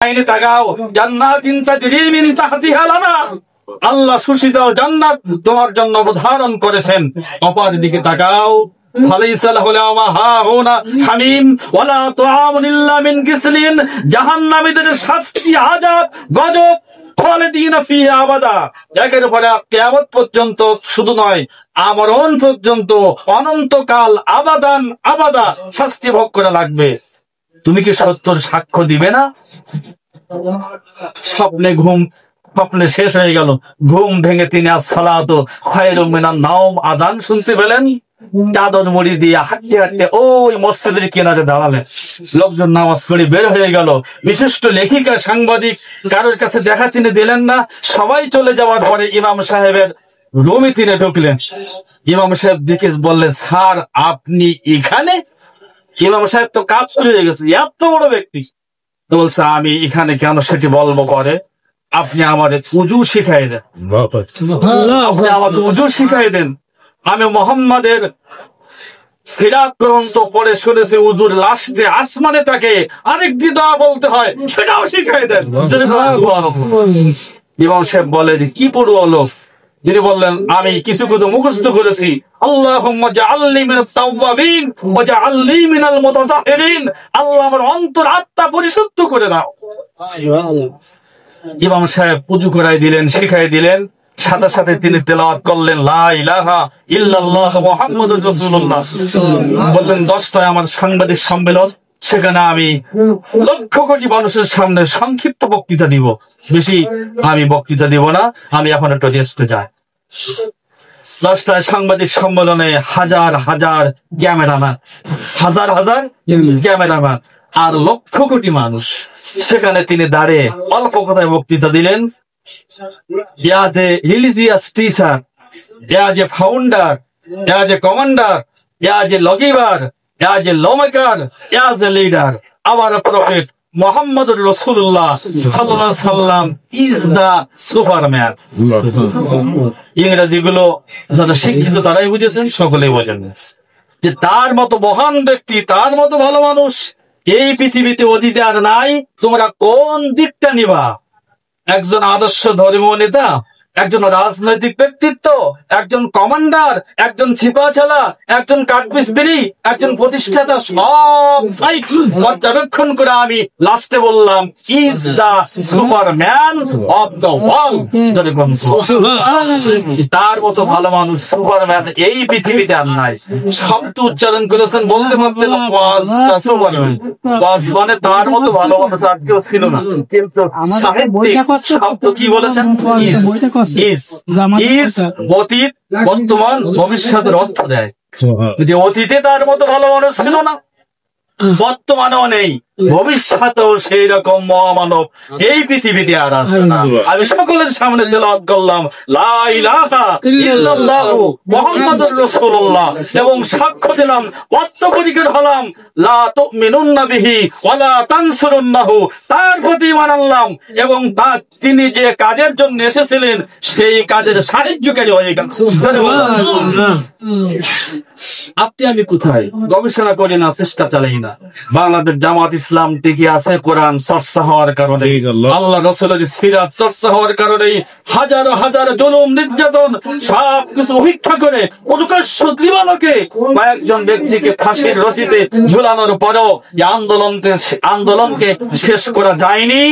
আইনে তাকাও, জান্নাতিন তাজরি মিন তাহতিহাল আনহার, আল্লাহ সুশীতল জান্নাত তোমার জন্য অবধারণ করেছেন। অপর দিকে তাকাও, ফালাইসা লাহু মা হাহুনা হামিম ওয়ালা তুআমুন ইল্লা মিন গিসলিন, জাহান্নামীদের শাস্তি আযাব গজব খালিদিনা ফিহা আবাদা, একের পরে কিয়ামত পর্যন্ত, শুধু নয় আমরণ পর্যন্ত, অনন্তকাল আবাদান আবাদা শাস্তি ভোগ করা লাগবে। তুমি কি সত্যর সাক্ষ্য দিবে না? স্বপ্নে শেষ হয়ে গেল, ঘুম ভেঙে তিনি আসসালাতু খায়রুম মিনান নাওম আযান শুনতে পেলেন। চাদর মুড়ি দিয়ে হাঁটতে হাঁটতে ওই মসজিদের কিনারে দাঁড়ালেন। লোকজন নামাজ পড়ে বের হয়ে গেল। বিশিষ্ট লেখিকা, সাংবাদিক কারোর কাছে দেখা তিনি দিলেন না। সবাই চলে যাওয়ার পরে ইমাম সাহেবের রুমে তিনি ঢুকলেন। ইমাম সাহেব দেখে বললেন, স্যার আপনি এখানে? ইমাম সাহেব তো কাজ শুরু হয়ে গেছে, এত বড় ব্যক্তি। তো বলছে, আমি এখানে কেন সেটি বলবো করে, আপনি আমার উজু শিখাই দেন, আপনি আমাকে উজু শিখাই দেন। আমি মোহাম্মদের সিরাত গ্রন্থ পড়ে শুনেছি, উজুর লাস্টে আসমানে তাকে আরেকটি দোয়া বলতে হয়, সেটাও শিখাই দেন। ইমাম সাহেব বলে যে কি পড়ুয়া লোক। যিনি বললেন, আমি কিছু কিছু মুখস্থ করেছি, আল্লাহুম্মা জাআলনি মিনাত তাওয়াবিন ওয়া জাআলনি মিনাল মুতাতাহহিরিন, আল্লাহ আমার অন্তর আত্মা পরিশুদ্ধ করে দাও। ইমাম সাহেব পুজো করাই দিলেন, শিখাই দিলেন। সাথে সাথে তিনি তেলাওয়াত করলেন, লা ইলাহা ইল্লাল্লাহ মুহাম্মাদুর রাসূলুল্লাহ। বললেন, 10টায় আমার সাংবাদিক সম্মেলন, সেখানে আমি লক্ষ কোটি মানুষের সামনে সংক্ষিপ্ত বক্তৃতা দিব, বেশি আমি বক্তৃতা দিব না, আমি এখন একটু রেস্টে যাই। 10টায় সাংবাদিক সম্মেলনে হাজার হাজার ক্যামেরাম্যান, হাজার হাজার ক্যামেরাম্যান আর লক্ষ কোটি মানুষ। সেখানে তিনি দাঁড়িয়ে অল্প কথায় বক্তৃতা দিলেন। As a religious teacher, as a founder, as a commander, as a lawgiver, as a lawmaker, as a leader, our prophet Muhammad Rasulullah sallallahu alaihi wasallam is the Superman. ইংরেজি গুলো যারা শিক্ষিত তারাই বুঝেছেন, সকলেই বোঝেন যে তার মতো মহান ব্যক্তি, তার মতো ভালো মানুষ এই পৃথিবীতে অতীতে আর নাই। তোমরা কোন দিকটা নিবা? একজন আদর্শ ধর্মীয় নেতা, একজন রাজনৈতিক ব্যক্তিত্ব, একজন কমান্ডার, একজন ছিপাছালা, একজন কাঠমিস্ত্রি, একজন প্রতিষ্ঠাতা, সব সাইড পর্যবেক্ষণ করে আমি লাস্টে বললাম, is the superman of the world. তার মতো ভালো মানুষ, সুপারম্যান এই পৃথিবীতে আর নাই। শব্দ উচ্চারণ করেছেন, বলতে পারতেন সুপারম্যান, মানে তার মতো ভালো মানুষ আর কেউ ছিল না। কিন্তু সাহিত্যিক শব্দ কি বলেছেন? অতীত, বর্তমান, ভবিষ্যতের অর্থ দেয়। যে অতীতে তার মতো ভালো মানুষ ছিল না, বর্তমানেও নেই, ভবিষ্যতেও সেই রকম মহামানব এই পৃথিবীতে আর আসবে না। আমি সকলের সামনে তেলাওয়াত করলাম, লা ইলাহা ইল্লাল্লাহু মুহাম্মাদুর রাসূলুল্লাহ, এবং সাক্ষ্য দিলাম, আত্মপরিকর হলাম, লা তুমিনুন্না বিহি ওয়া লা তানসুরুন্নাহু, তার প্রতি ঈমান আনলাম এবং তিনি যে কাজের জন্য এসেছিলেন সেই কাজের সাহায্যকারী হয়ে গেলাম। আপনি আমি কোথায়? গবেষণা করি না, চেষ্টা চালাই না। বাংলাদেশ জামাত ইসলাম টিকে আছে কোরআন চর্চা হওয়ার কারণে, আল্লাহ রাসূলের সিরাত চর্চা হওয়ার কারণে। হাজারো হাজার জুলুম নির্যাতন সব কিছু উপেক্ষা করে প্রকাশ্য দিবালোকে কয়েকজন ব্যক্তিকে ফাঁসির রশিতে ঝুলানোর পরেও আন্দোলনকে শেষ করা যায়নি,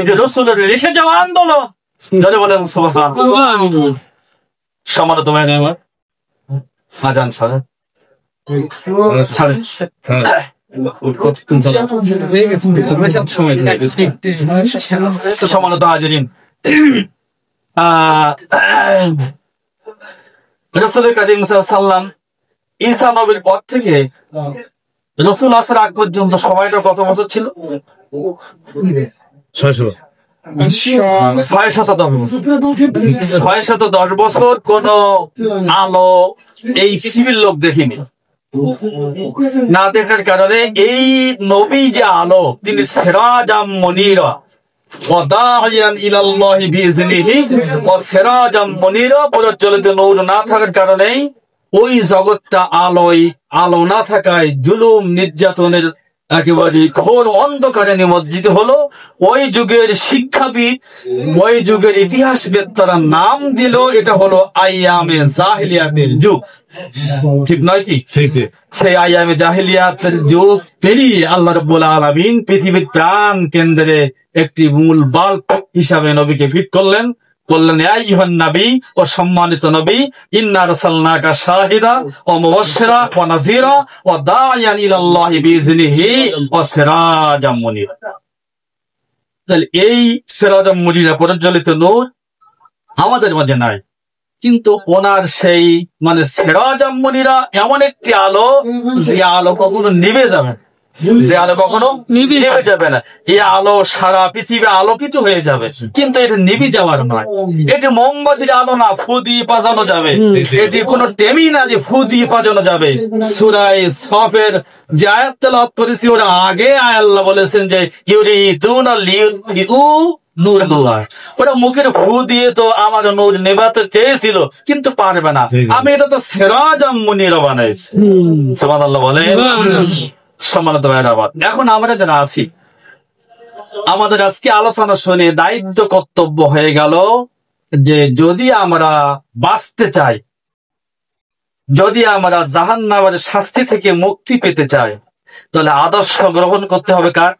যে রাসূলের রেখে যাওয়া আন্দোলন। যারা বলেন সুবহানাল্লাহ। সম্মানিত ভাইরা আমার, আজান ছাড়া সমানত হাজিরিন, রাসূল কারীম সাল্লাল্লাহু আলাইহি ওয়াসাল্লাম ঈসা নবীর পর থেকে রাসূল আসার আগ পর্যন্ত সময়টা কত বছর ছিল? 610 বছর কোন আলো এই পৃথিবীর লোক দেখিনি। না দেখার কারণে এই নবী যে আলো, তিনি সিরাজাম মুনীরা ওয়া দাঈয়ান ইলাল্লাহি বিইজনিহি ওয়া সিরাজাম মুনীরা, প্রজ্বলিত নূর না থাকার কারণেই ওই জগৎটা আলো না থাকায় জুলুম নির্যাতনের একেবারে ঘোর অন্ধকারে নিমজ্জিত হলো। ওই যুগের শিক্ষাবিদ, ওই যুগের ইতিহাসবেত্তারা নাম দিল এটা হলো আইয়ামে জাহিলিয়াতের যুগ। ঠিক নয় কি? সেই আইয়ামে জাহিলিয়াতের যুগ পেরিয়ে আল্লাহ রাব্বুল আলামিন পৃথিবীর প্রাণ কেন্দ্রে একটি মূল বাল্ব হিসাবে নবীকে ফিট করলেন। বললেন, ইয়া আইয়ুহান নবী, ও সম্মানিত নবী, ইন্না আরসালনাকা শাহিদা ওয়া মুবাশশিরা ওয়া নাযীরা ওয়া দা'iয়ান ইলাল্লাহি বিইজনিহি ওয়া সিরাজাম মুনীরা। তাহলে এই সিরাজাম মুনীরা, প্রজ্বলিত নূর আমাদের মাঝে নাই, কিন্তু ওনার সেই সিরাজাম মুনীরা এমন একটি আলো, যে আলো কখনো নিভে যাবে না, যে আলো কখনো নিভে যাবে না। এই আলো সারা পৃথিবী আলোকিত হয়ে যাবে, কিন্তু এটা নিভে যাওয়ার নয়। এটি মোমবাতির আলো না, ফু দিয়ে পাজানো যাবে। এটি কোনো টেমি না যে ফু দিয়ে পাজানো যাবে। সূরা সফের যে আয়াত তেলাওয়াত করেছি, ওর আগে আল্লাহ বলেছেন যে ইউরিদুনা লিইউতিউ নূরাল্লাহ। ওরা মুখের ফু দিয়ে তো আমার নূর নেভাতে চেয়েছিল, কিন্তু পারবে না। আমি এটা তো সিরাজাম মুনীরা বানাইছি। সুবহানাল্লাহ বলে। সম্মানিত ভাইরা, এখন আমরা যারা আছি, আমাদের আজকে আলোচনা শুনে দায়িত্ব কর্তব্য হয়ে গেল যে যদি আমরা বাঁচতে চাই, যদি আমরা জাহান্নামের শাস্তি থেকে মুক্তি পেতে চাই, তাহলে আদর্শ গ্রহণ করতে হবে কার?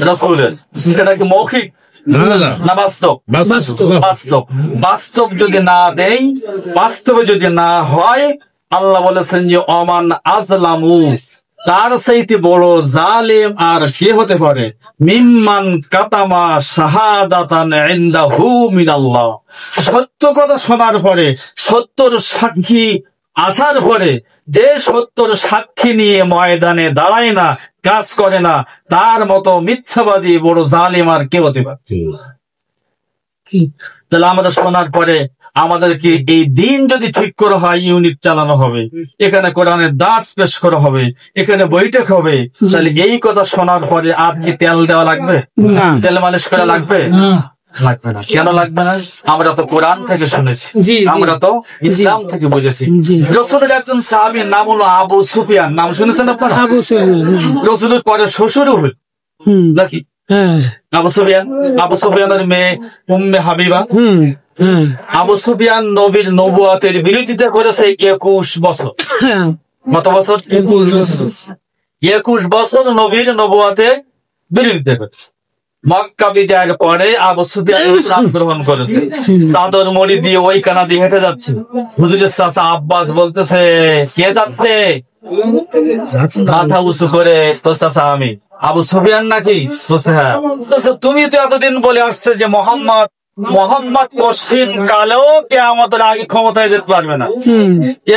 রাসূলের। সেটা কি মৌখিক না বাস্তব? বাস্তব। বাস্তব যদি না দেই, বাস্তবে যদি না হয়, আল্লাহ বলেছেন যে ওমান আযলামু, তার চাইতে বড় জালিম আর কে হতে পারে? মিম্মান কাতামা শাহাদাতান ইনদাহু মিনাল্লাহ। সত্য কথা শোনার পরে, সত্যর সাক্ষী আসার পরে, যে সত্যর সাক্ষী নিয়ে ময়দানে দাঁড়ায় না, কাজ করে না, তার মতো মিথ্যাবাদী বড় জালিম আর কে হতে পারে? তাহলে আমাদের শোনার পরে আমাদেরকে এই দিন যদি ঠিক করা হয়, ইউনিট চালানো হবে, এখানে কোরআনের দার্স পেশ করা হবে, এখানে বৈঠক হবে, তাহলে এই কথা শোনার পরে আর কি তেল দেওয়া লাগবে? তেল মালিশ করা লাগবে? লাগবে না। কেন লাগবে না? আমরা তো কোরআন থেকে শুনেছি, আমরা তো ইসলাম থেকে বুঝেছি। রাসূলের একজন সাহাবীর নাম হলো আবু সুফিয়ান। নাম শুনেছেন আপনারা? রাসূলের পরে শ্বশুরও হল নাকি আবু সুফিয়ান। আবু সুফিয়ানের মেয়ে উম্মে হাবিবা। আবু সুফিয়ান নবীর নবুয়াতের বিরোধিতা করেছে 21 বছর। কত বছর? 21 বছর নবীর নবুয়াতের বিরোধিতা করেছে। মক্কা বিজয়ের পরে আবু সুফিয়ান ইসলাম গ্রহণ করেছে। চাদর মুড়ি দিয়ে ওই কানা দিয়ে হেঁটে যাচ্ছে। হুজুরের চাচা আব্বাস বলতেছে, কে যাচ্ছে? মাথা উঁচু করে, তো চাচা আমি। আবু সুফিয়ান নাকি? হ্যাঁ। তুমি তো এতদিন বলে আসছে যে মোহাম্মদ পশ্চিম কালেও কিয়ামতের আগে ক্ষমতায় যেতে পারবে না,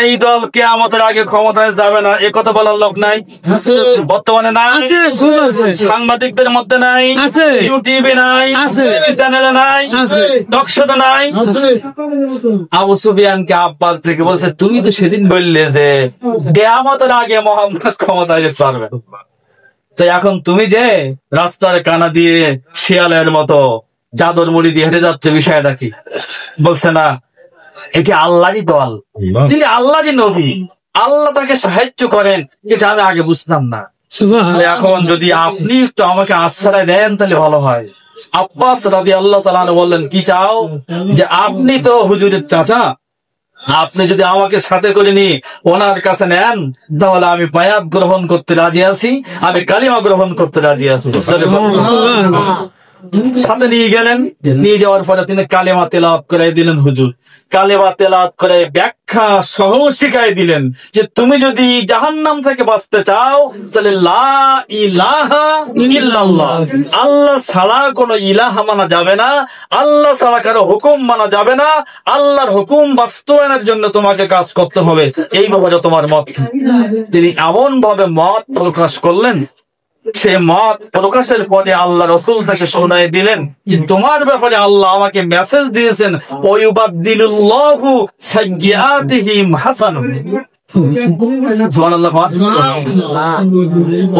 এই দল কিয়ামতের আগে ক্ষমতায় যাবে না, এ কথা বলার লোক নাই বর্তমানে? নাই, সাংবাদিকদের মধ্যে নাই, ইউটিউবে নাই, চ্যানেলে নাই, টকশোতে নাই। আবু সুফিয়ানকে আব্বাস থেকে বলছে, তুমি তো সেদিন বললে যে কিয়ামতের আগে মোহাম্মদ ক্ষমতায় যেতে পারবে, তো এখন তুমি যে রাস্তার কানা দিয়ে শিয়ালের মতো চাদর মুড়ি দিয়ে হেঁটে যাচ্ছে, বিষয়টা কি? বলছে না, এটি আল্লাহরই দল, তিনি আল্লাহরই নবী, আল্লাহ তাকে সাহায্য করেন, এটা আমি আগে বুঝতাম না। এখন যদি আপনি একটু আমাকে আশ্রয় দেন তাহলে ভালো হয়। আব্বাস রাদিয়াল্লাহু তাআলা আনহু বললেন, কি চাও? যে আপনি তো হুজুরের চাচা, আপনি যদি আমাকে সাথে করে নিয়ে ওনার কাছে নেন, তাহলে আমি বায়াত গ্রহণ করতে রাজি আছি, আমি কালিমা গ্রহণ করতে রাজি আছি। সাথে নিয়ে গেলেন। নিয়ে যাওয়ার পরে তিনি কালেমা তেলাওয়াত করে দিলেন। হুজুর কালেমা তেলাওয়াত করে ব্যাখ্যা সহ শিখাই দিলেন যে তুমি যদি জাহান্নাম থেকে বাঁচতে চাও, তাহলে লা ইলাহা ইল্লাল্লাহ, আল্লাহ ছাড়া কোনো ইলাহা মানা যাবে না, আল্লাহ ছাড়া কারো হুকুম মানা যাবে না, আল্লাহর হুকুম বাস্তবায়নের জন্য তোমাকে কাজ করতে হবে, এইভাবে তোমার মত। তিনি এমন ভাবে মত প্রকাশ করলেন, সে মত প্রকাশের পরে আল্লাহ রাসূল তাকে শোনায় দিলেন যে তোমার ব্যাপারে আল্লাহ আমাকে মেসেজ দিয়েছেন, ওয়ায়ুবাদদিলুল্লাহু সাইয়্যাতিহিম হাসানাত, সুবহানাল্লাহ।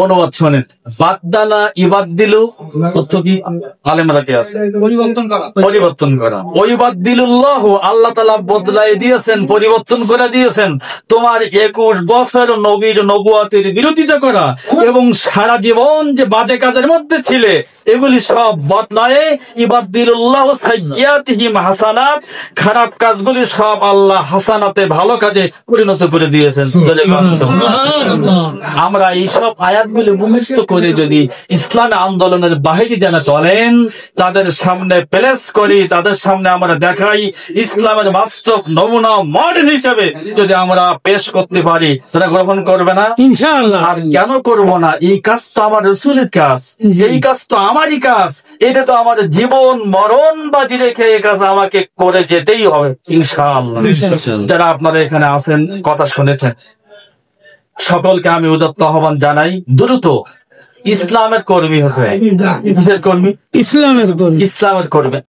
অনুবাদ শোনেন, বাদদালা ইবাদদিলু অর্থ কি? আলেমরা কে আছে? পরিবর্তন করা। ওয়াইবাদদিলুল্লাহ, আল্লাহ তাআলা বদলাই দিয়েছেন, পরিবর্তন করে দিয়েছেন। তোমার 21 বছর নবীর নবুয়তের বিরোধিতা করা এবং সারা জীবন যে বাজে কাজের মধ্যে ছিলে, এগুলি সব বদলায়ে ইবাদদিলুল্লাহ সাইয়্যাতিহিম হাসানাত, খারাপ কাজগুলি সব আল্লাহ হাসানাতে, ভালো কাজে পরিণত করে দিয়েছেন। আমরা এইসব আয়াতগুলি মুখস্থ করে যদি ইসলামী আন্দোলনের বাহিরে যারা চলেন তাদের সামনে প্লেস করি, তাদের সামনে আমরা দেখাই, ইসলামের বাস্তব নমুনা মডেল হিসেবে যদি আমরা পেশ করতে পারি, তারা গ্রহণ করবে না ইনশাআল্লাহ। আর কেন করব না? এই কাজ তো আমার রাসূলের কাজ, এই কাজ তো আমারই কাজ, এটা তো আমার জীবন মরণ বাজি রেখে এই কাজ আমাকে করে যেতেই হবে ইনশাআল্লাহ। যারা আপনারা এখানে আছেন, কথা শুনেছেন, সকলকে আমি উদাত্ত আহ্বান জানাই, দ্রুত ইসলামের কর্মী হতে। কিসের কর্মী? ইসলামের কর্মী। ইসলামের কর্মী।